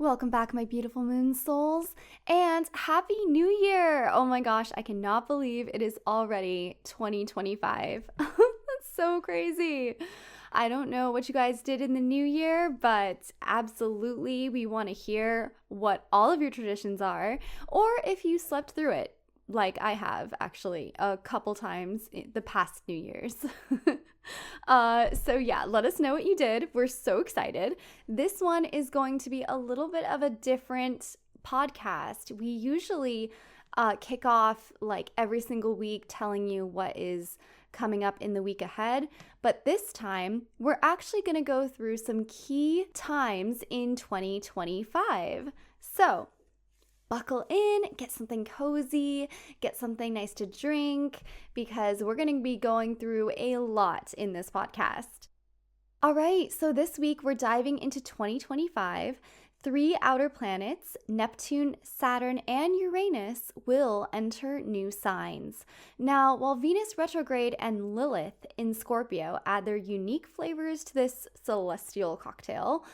Welcome back, my beautiful moon souls, and Happy New Year! Oh my gosh, I cannot believe it is already 2025. That's so crazy. I don't know what you guys did in the new year, but absolutely we want to hear what all of your traditions are, or if you slept through it, like I have actually a couple times in the past New Year's. So yeah, let us know what you did. We're so excited. This one is going to be a little bit of a different podcast. We usually kick off like every single week telling you what is coming up in the week ahead. But this time, we're actually going to go through some key times in 2025. So buckle in, get something cozy, get something nice to drink, because we're going to be going through a lot in this podcast. All right, so this week we're diving into 2025. 3 outer planets, Neptune, Saturn, and Uranus, will enter new signs. Now, while Venus retrograde and Lilith in Scorpio add their unique flavors to this celestial cocktail,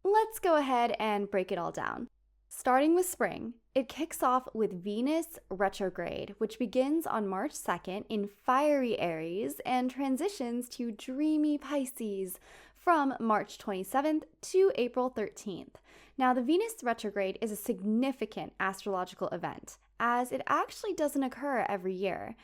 let's go ahead and break it all down. Starting with spring, it kicks off with Venus retrograde, which begins on March 2nd in fiery Aries and transitions to dreamy Pisces from March 27th to April 13th. Now, the Venus retrograde is a significant astrological event, as it actually doesn't occur every year.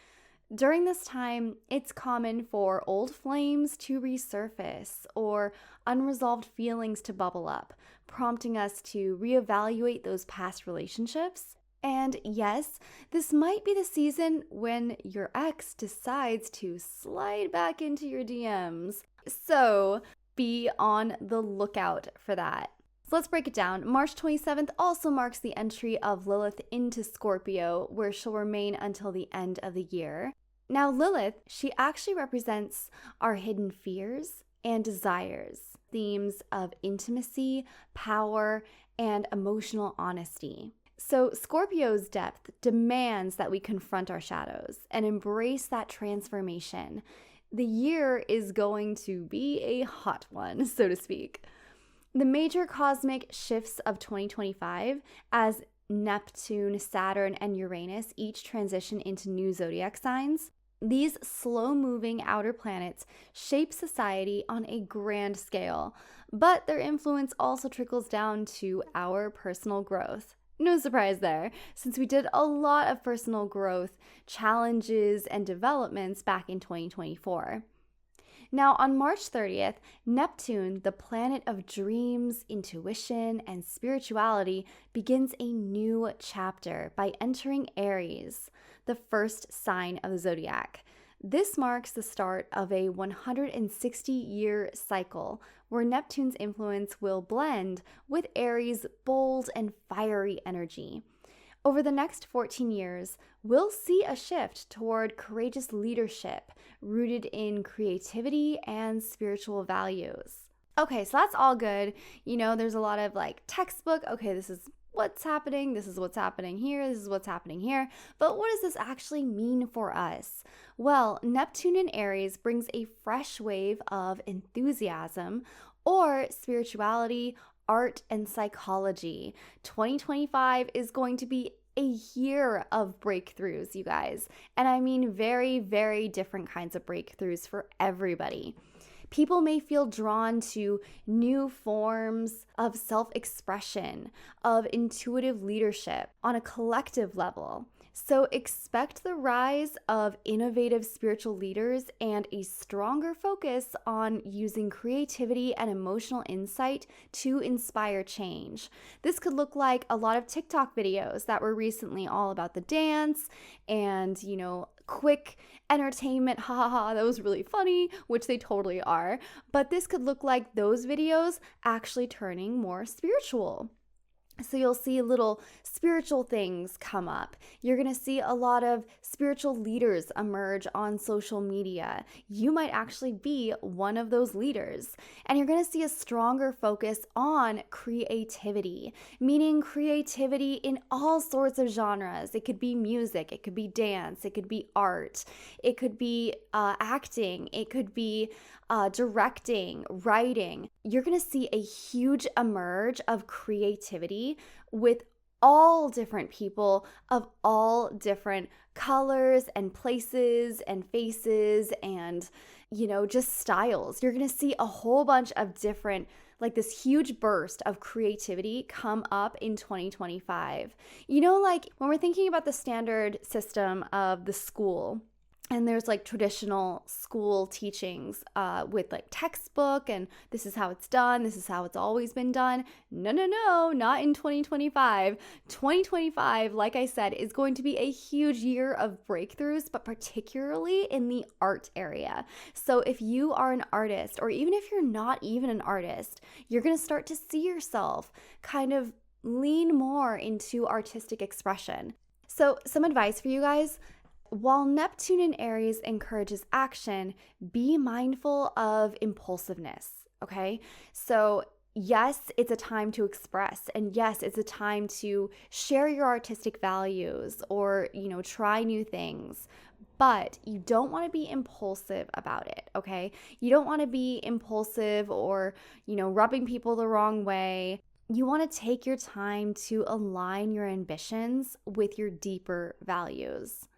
During this time, it's common for old flames to resurface or unresolved feelings to bubble up, prompting us to reevaluate those past relationships. And yes, this might be the season when your ex decides to slide back into your DMs. So be on the lookout for that. So let's break it down. March 27th also marks the entry of Lilith into Scorpio, where she'll remain until the end of the year. Now, Lilith, she actually represents our hidden fears and desires, themes of intimacy, power, and emotional honesty. So Scorpio's depth demands that we confront our shadows and embrace that transformation. The year is going to be a hot one, so to speak. The major cosmic shifts of 2025, as Neptune, Saturn, and Uranus each transition into new zodiac signs, these slow-moving outer planets shape society on a grand scale, but their influence also trickles down to our personal growth. No surprise there, since we did a lot of personal growth, challenges, and developments back in 2024. Now, on March 30th, Neptune, the planet of dreams, intuition, and spirituality, begins a new chapter by entering Aries, the first sign of the zodiac. This marks the start of a 160-year cycle where Neptune's influence will blend with Aries' bold and fiery energy. Over the next 14 years, we'll see a shift toward courageous leadership rooted in creativity and spiritual values. Okay, so that's all good. You know, there's a lot of like textbook, okay, this is what's happening, this is what's happening here, this is what's happening here. But what does this actually mean for us? Well, Neptune in Aries brings a fresh wave of enthusiasm or spirituality, art, and psychology. 2025 is going to be a year of breakthroughs, you guys. And I mean very, very different kinds of breakthroughs for everybody. People may feel drawn to new forms of self-expression, of intuitive leadership on a collective level. So expect the rise of innovative spiritual leaders and a stronger focus on using creativity and emotional insight to inspire change. This could look like a lot of TikTok videos that were recently all about the dance and, quick entertainment, ha ha ha, that was really funny, which they totally are. But this could look like those videos actually turning more spiritual. So you'll see little spiritual things come up. You're going to see a lot of spiritual leaders emerge on social media. You might actually be one of those leaders. And you're going to see a stronger focus on creativity, meaning creativity in all sorts of genres. It could be music, it could be dance, it could be art, it could be acting, it could be directing, writing. You're going to see a huge emerge of creativity creativity with all different people of all different colors and places and faces and, just styles. You're going to see a whole bunch of different, like this huge burst of creativity come up in 2025. Like when we're thinking about the standard system of the school, and there's like traditional school teachings with like textbook and this is how it's done, this is how it's always been done. No, not in 2025. 2025, like I said, is going to be a huge year of breakthroughs, but particularly in the art area. So if you are an artist, or even if you're not even an artist, you're going to start to see yourself kind of lean more into artistic expression. So some advice for you guys. While Neptune in Aries encourages action, be mindful of impulsiveness, okay? So yes, it's a time to express, and yes, it's a time to share your artistic values or, try new things. But you don't want to be impulsive about it, okay? You don't want to be impulsive or, rubbing people the wrong way. You want to take your time to align your ambitions with your deeper values.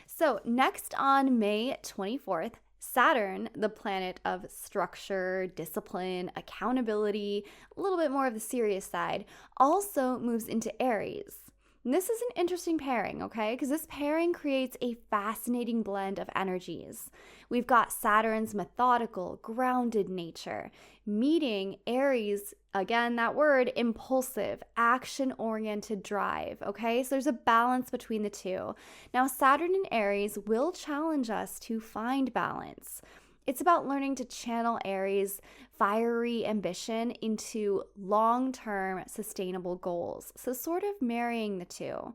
So next on May 24th, Saturn, the planet of structure, discipline, accountability, a little bit more of the serious side, also moves into Aries. And this is an interesting pairing, okay? Because this pairing creates a fascinating blend of energies. We've got Saturn's methodical, grounded nature meeting Aries, again, that word, impulsive, action-oriented drive, okay? So there's a balance between the two. Now, Saturn in Aries will challenge us to find balance. It's about learning to channel Aries' fiery ambition into long-term sustainable goals. So sort of marrying the two.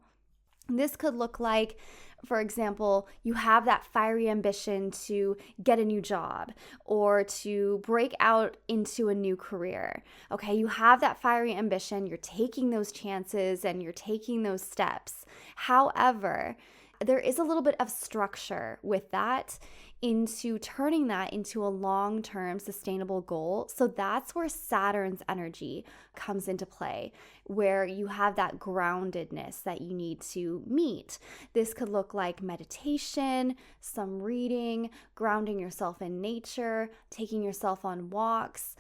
This could look like, for example, you have that fiery ambition to get a new job or to break out into a new career. Okay, you have that fiery ambition, you're taking those chances and you're taking those steps. However, there is a little bit of structure with that into turning that into a long-term sustainable goal. So that's where Saturn's energy comes into play, where you have that groundedness that you need to meet. This could look like meditation, some reading, grounding yourself in nature, taking yourself on walks.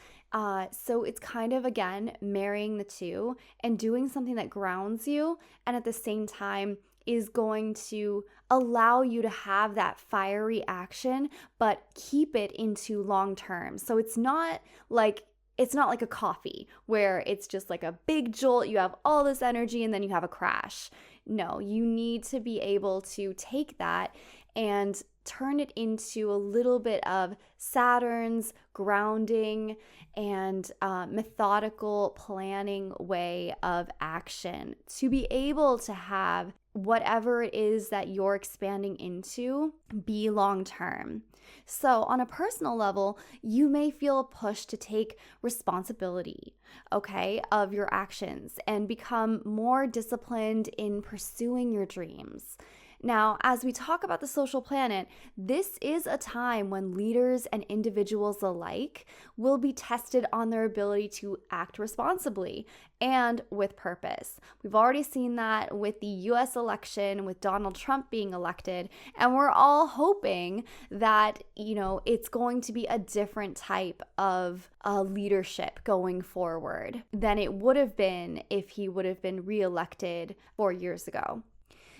So it's kind of, again, marrying the two and doing something that grounds you and at the same time is going to allow you to have that fiery action, but keep it into long term. So it's not like a coffee where it's just like a big jolt, you have all this energy and then you have a crash. No, you need to be able to take that and turn it into a little bit of Saturn's grounding and methodical planning way of action to be able to have whatever it is that you're expanding into be long term. So on a personal level, you may feel a push to take responsibility, okay, of your actions and become more disciplined in pursuing your dreams. Now, as we talk about the social planet, this is a time when leaders and individuals alike will be tested on their ability to act responsibly and with purpose. We've already seen that with the US election, with Donald Trump being elected, and we're all hoping that, it's going to be a different type of leadership going forward than it would have been if he would have been reelected 4 years ago.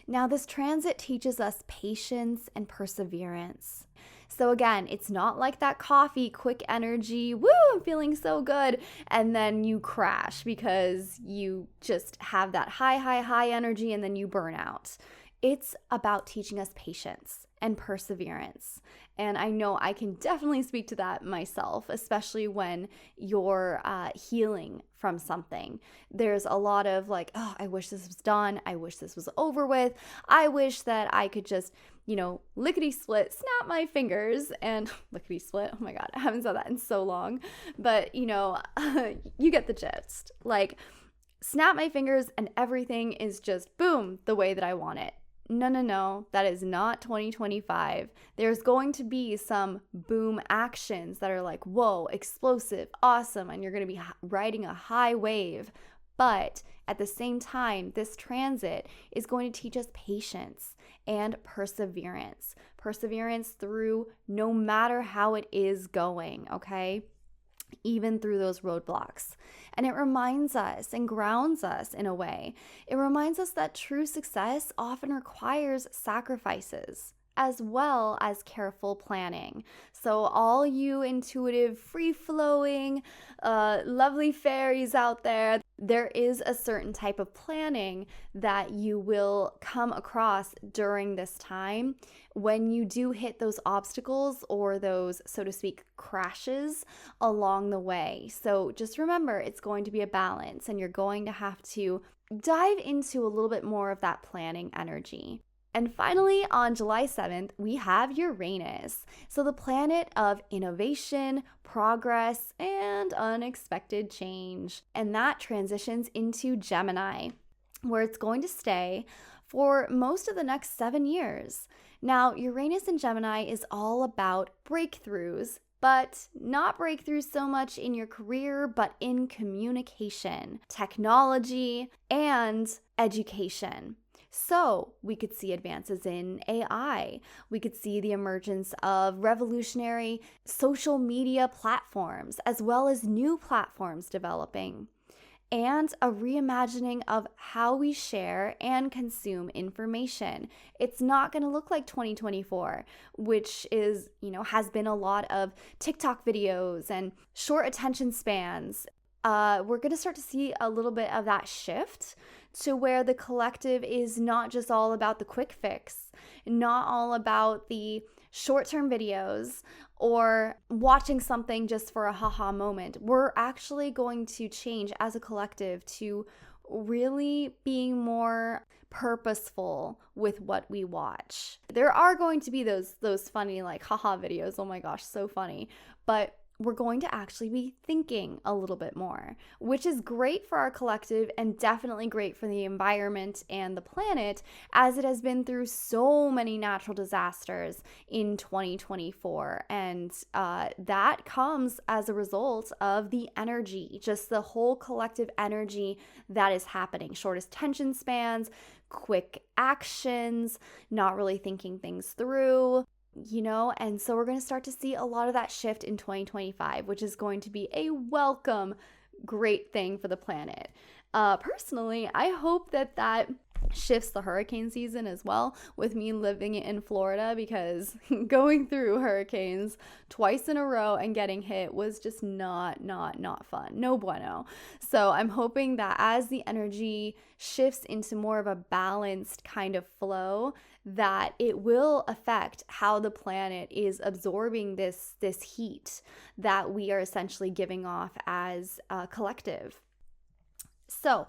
Now, this transit teaches us patience and perseverance. So again, it's not like that coffee, quick energy, woo, I'm feeling so good, and then you crash because you just have that high energy and then you burn out. It's about teaching us patience and perseverance. And I know I can definitely speak to that myself, especially when you're healing from something. There's a lot of like, oh, I wish this was done. I wish this was over with. I wish that I could just, lickety-split, snap my fingers and lickety-split. Oh my God, I haven't said that in so long. But, you get the gist. Like, snap my fingers and everything is just boom, the way that I want it. No, that is not 2025. There's going to be some boom actions that are like, whoa, explosive, awesome, and you're going to be riding a high wave. But at the same time, this transit is going to teach us patience and perseverance. Perseverance through no matter how it is going, okay? Even through those roadblocks. And it reminds us and grounds us in a way. It reminds us that true success often requires sacrifices as well as careful planning. So all you intuitive, free-flowing, lovely fairies out there is a certain type of planning that you will come across during this time when you do hit those obstacles or those, so to speak, crashes along the way. So just remember, it's going to be a balance, and you're going to have to dive into a little bit more of that planning energy. And finally, on July 7th, we have Uranus. So the planet of innovation, progress, and unexpected change. And that transitions into Gemini, where it's going to stay for most of the next 7 years. Now, Uranus in Gemini is all about breakthroughs, but not breakthroughs so much in your career, but in communication, technology, and education. So we could see advances in AI. We could see the emergence of revolutionary social media platforms, as well as new platforms developing, and a reimagining of how we share and consume information. It's not going to look like 2024, which is, has been a lot of TikTok videos and short attention spans. We're going to start to see a little bit of that shift to where the collective is not just all about the quick fix, not all about the short-term videos or watching something just for a haha moment. We're actually going to change as a collective to really being more purposeful with what we watch. There are going to be those funny like haha videos. Oh my gosh, so funny. But we're going to actually be thinking a little bit more, which is great for our collective and definitely great for the environment and the planet, as it has been through so many natural disasters in 2024. And that comes as a result of the energy, just the whole collective energy that is happening. Shortest tension spans, quick actions, not really thinking things through. And so we're going to start to see a lot of that shift in 2025, which is going to be a welcome, great thing for the planet. Personally, I hope that shifts the hurricane season as well, with me living in Florida, because going through hurricanes twice in a row and getting hit was just not fun. No bueno. So I'm hoping that as the energy shifts into more of a balanced kind of flow, that it will affect how the planet is absorbing this heat that we are essentially giving off as a collective. So,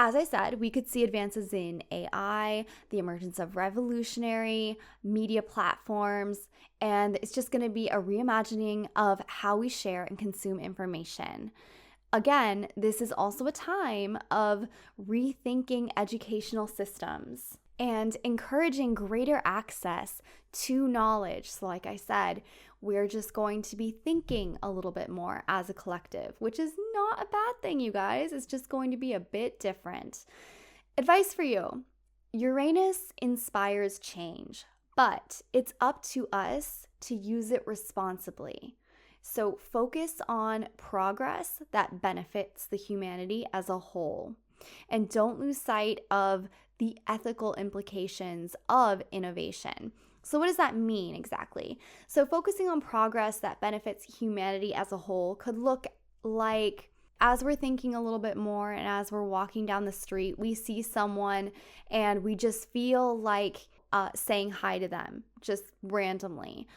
as I said, we could see advances in AI, the emergence of revolutionary media platforms, and it's just going to be a reimagining of how we share and consume information. Again, this is also a time of rethinking educational systems and encouraging greater access to knowledge. So like I said, we're just going to be thinking a little bit more as a collective, which is not a bad thing, you guys. It's just going to be a bit different. Advice for you: Uranus inspires change, but it's up to us to use it responsibly. So focus on progress that benefits the humanity as a whole, and don't lose sight of the ethical implications of innovation. So what does that mean exactly? So focusing on progress that benefits humanity as a whole could look like, as we're thinking a little bit more and as we're walking down the street, we see someone and we just feel like saying hi to them just randomly.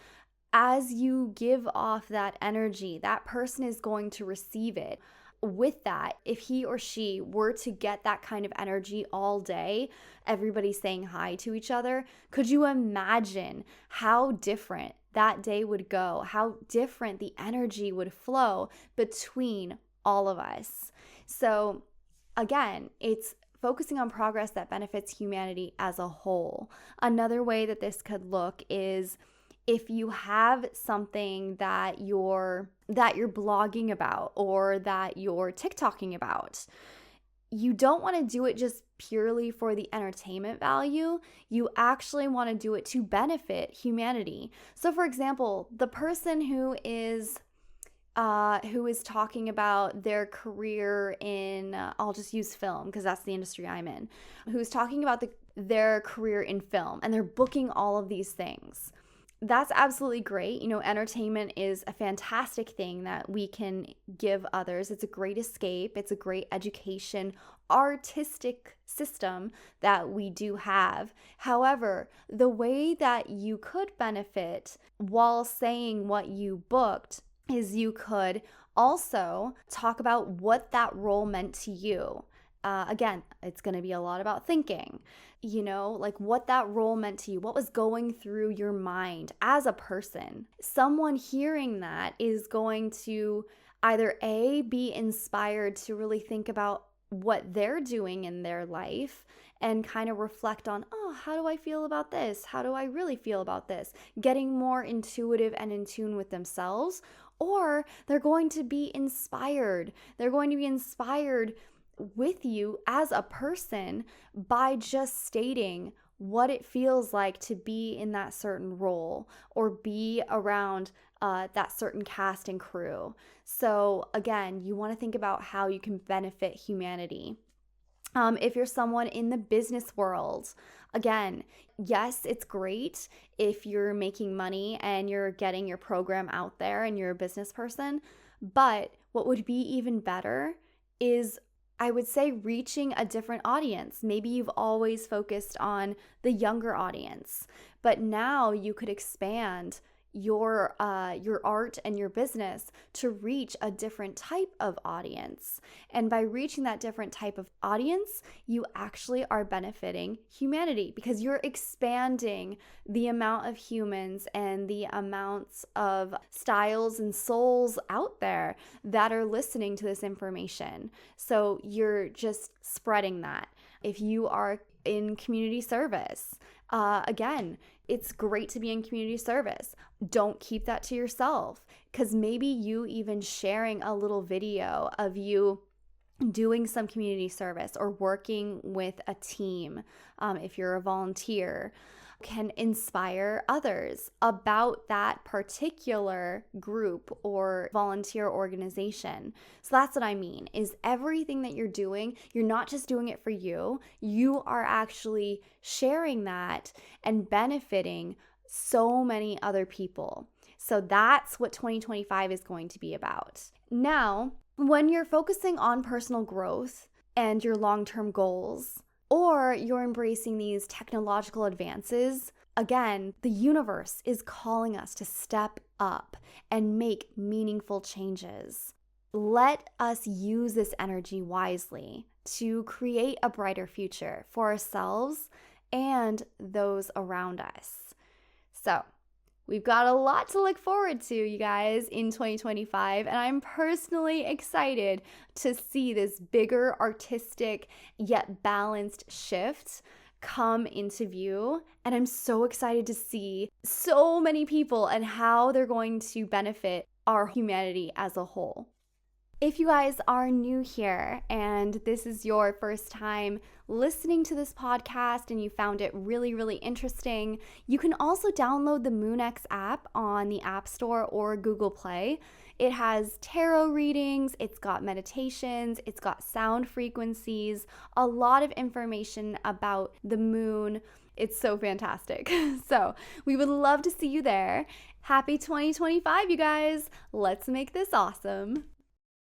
As you give off that energy, that person is going to receive it. With that, if he or she were to get that kind of energy all day, everybody saying hi to each other, could you imagine how different that day would go, how different the energy would flow between all of us? So again, it's focusing on progress that benefits humanity as a whole. Another way that this could look is if you have something that you're blogging about or that you're TikToking about, you don't want to do it just purely for the entertainment value. You actually want to do it to benefit humanity. So for example, the person who is talking about their career in, I'll just use film because that's the industry I'm in, who's talking about their career in film, and they're booking all of these things. That's absolutely great. Entertainment is a fantastic thing that we can give others. It's a great escape. It's a great education, artistic system that we do have. However, the way that you could benefit while saying what you booked is you could also talk about what that role meant to you. Again, it's going to be a lot about thinking, like what that role meant to you, what was going through your mind as a person. Someone hearing that is going to either A, be inspired to really think about what they're doing in their life and kind of reflect on, oh, how do I feel about this? How do I really feel about this? Getting more intuitive and in tune with themselves. Or they're going to be inspired. They're going to be inspired with you as a person by just stating what it feels like to be in that certain role or be around that certain cast and crew. So again, you want to think about how you can benefit humanity. If you're someone in the business world, again, yes, it's great if you're making money and you're getting your program out there and you're a business person. But what would be even better is, I would say, reaching a different audience. Maybe you've always focused on the younger audience, but now you could expand your art and your business to reach a different type of audience. And by reaching that different type of audience, you actually are benefiting humanity because you're expanding the amount of humans and the amounts of styles and souls out there that are listening to this information. So you're just spreading that. If you are in community service, again, it's great to be in community service. Don't keep that to yourself, because maybe you even sharing a little video of you doing some community service or working with a team, if you're a volunteer, can inspire others about that particular group or volunteer organization. So that's what I mean, is everything that you're doing, you're not just doing it for you, you are actually sharing that and benefiting so many other people. So that's what 2025 is going to be about. Now, when you're focusing on personal growth and your long-term goals, or you're embracing these technological advances, again, the universe is calling us to step up and make meaningful changes. Let us use this energy wisely to create a brighter future for ourselves and those around us. So, we've got a lot to look forward to, you guys, in 2025, and I'm personally excited to see this bigger, artistic, yet balanced shift come into view. And I'm so excited to see so many people and how they're going to benefit our humanity as a whole. If you guys are new here and this is your first time listening to this podcast and you found it really, really interesting, you can also download the MoonX app on the App Store or Google Play. It has tarot readings, it's got meditations, it's got sound frequencies, a lot of information about the moon. It's so fantastic. So we would love to see you there. Happy 2025, you guys. Let's make this awesome.